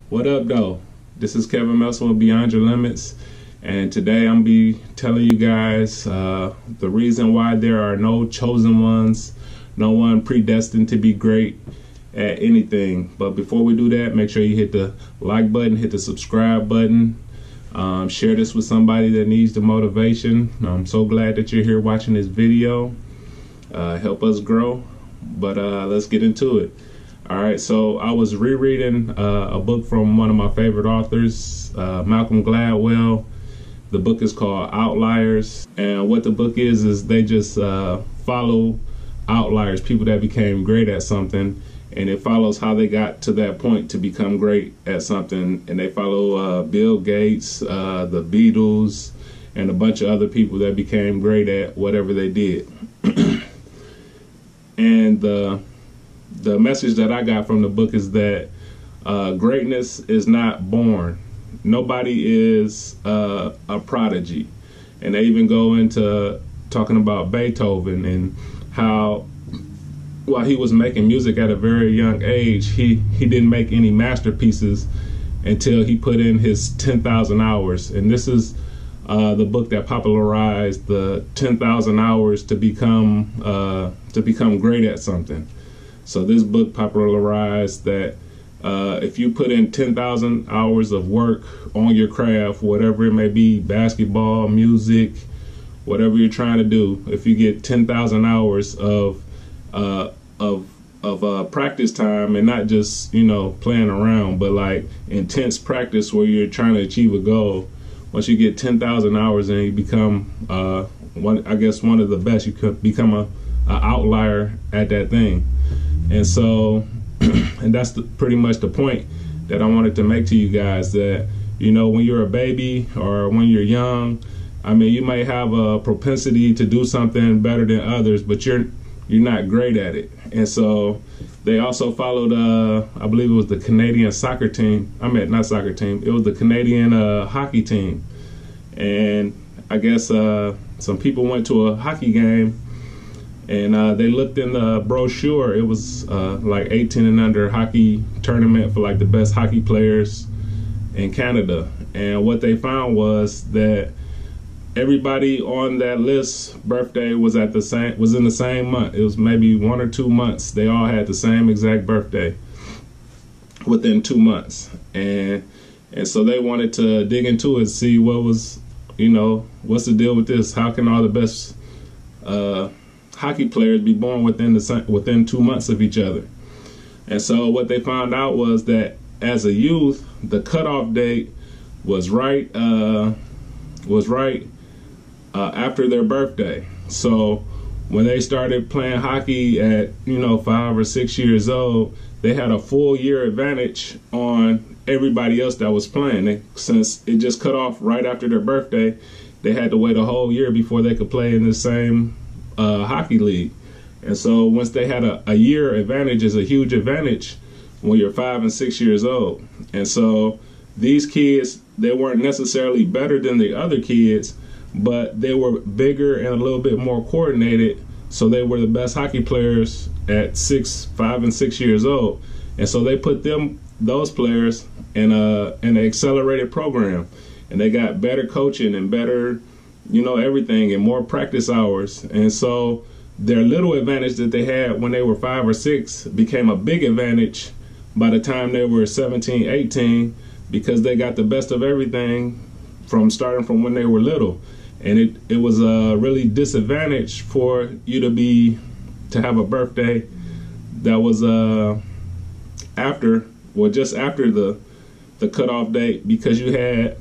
What up, though? This is Kevin Melson with Beyond Your Limits, and today I'm be telling you guys the reason why there are no chosen ones, no one predestined to be great at anything. But before we do that, make sure you hit the like button, hit the subscribe button, share this with somebody that needs the motivation. I'm so glad that you're here watching this video. Help us grow. But let's get into it. All right, so I was rereading a book from one of my favorite authors, Malcolm Gladwell. The book is called Outliers, and what the book is they just follow outliers, people that became great at something, and it follows how they got to that point to become great at something. And they follow Bill Gates, the Beatles, and a bunch of other people that became great at whatever they did. And the message that I got from the book is that greatness is not born. Nobody is a prodigy. And they even go into talking about Beethoven and how while he was making music at a very young age, he didn't make any masterpieces until he put in his 10,000 hours. And this is the book that popularized the 10,000 hours to become great at something. So this book popularized that if you put in 10,000 hours of work on your craft, whatever it may be, basketball, music, whatever you're trying to do, if you get 10,000 hours of practice time, and not just, you know, playing around, but like intense practice where you're trying to achieve a goal. Once you get 10,000 hours and you become one of the best, you could become a outlier at that thing. And so, and that's pretty much the point that I wanted to make to you guys, that, you know, when you're a baby or when you're young, I mean, you might have a propensity to do something better than others, but you're not great at it. And so they also followed, I believe it was the Canadian soccer team. I mean, not soccer team. It was the Canadian hockey team. And I guess some people went to a hockey game, and they looked in the brochure. It was like 18 and under hockey tournament for like the best hockey players in Canada. And what they found was that everybody on that list birthday was in the same month. It was maybe 1 or 2 months. They all had the same exact birthday within 2 months. And so they wanted to dig into it, see what was, you know, what's the deal with this? How can all the best hockey players be born within 2 months of each other? And so what they found out was that as a youth, the cutoff date was right after their birthday. So when they started playing hockey at, you know, 5 or 6 years old, they had a full year advantage on everybody else that was playing. Since it just cut off right after their birthday, they had to wait a whole year before they could play in the same hockey league. And so once they had a year advantage, is a huge advantage when you're 5 and 6 years old. And so these kids, they weren't necessarily better than the other kids, but they were bigger and a little bit more coordinated. So they were the best hockey players at 5 and 6 years old. And so they put those players in an accelerated program, and they got better coaching and better, you know, everything, and more practice hours. And so their little advantage that they had when they were 5 or 6 became a big advantage by the time they were 17, 18, because they got the best of everything starting from when they were little. And it was a really disadvantage for you to have a birthday that was just after the cutoff date, because you had,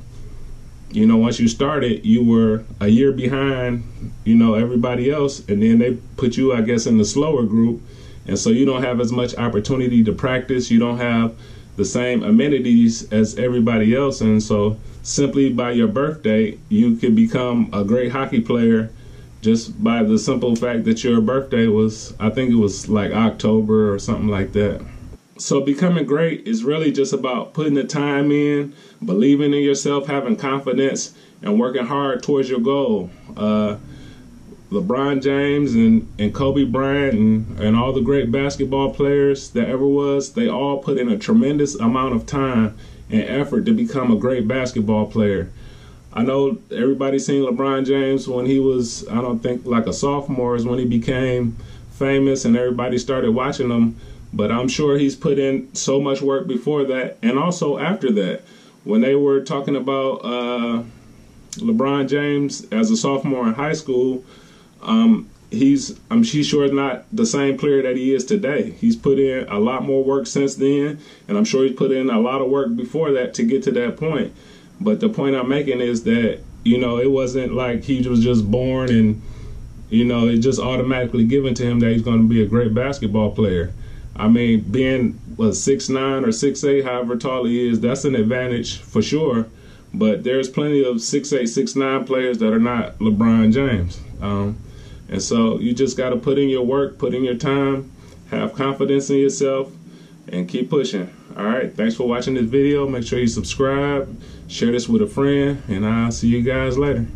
you know, once you started, you were a year behind, you know, everybody else, and then they put you, I guess, in the slower group. And so you don't have as much opportunity to practice. You don't have the same amenities as everybody else. And so simply by your birthday, you can become a great hockey player just by the simple fact that your birthday was, I think it was like October or something like that. So becoming great is really just about putting the time in, believing in yourself, having confidence, and working hard towards your goal. LeBron James and Kobe Bryant and all the great basketball players that ever was, they all put in a tremendous amount of time and effort to become a great basketball player. I know everybody's seen LeBron James when he was, I don't think, like a sophomore is when he became famous and everybody started watching him. But I'm sure he's put in so much work before that and also after that. When they were talking about LeBron James as a sophomore in high school, he's sure not the same player that he is today. He's put in a lot more work since then, and I'm sure he's put in a lot of work before that to get to that point. But the point I'm making is that, you know, it wasn't like he was just born and, you know, it just automatically given to him that he's going to be a great basketball player. I mean, being 6'9" or 6'8", however tall he is, that's an advantage for sure. But there's plenty of 6'8", 6'9" players that are not LeBron James. And so you just got to put in your work, put in your time, have confidence in yourself, and keep pushing. All right, thanks for watching this video. Make sure you subscribe, share this with a friend, and I'll see you guys later.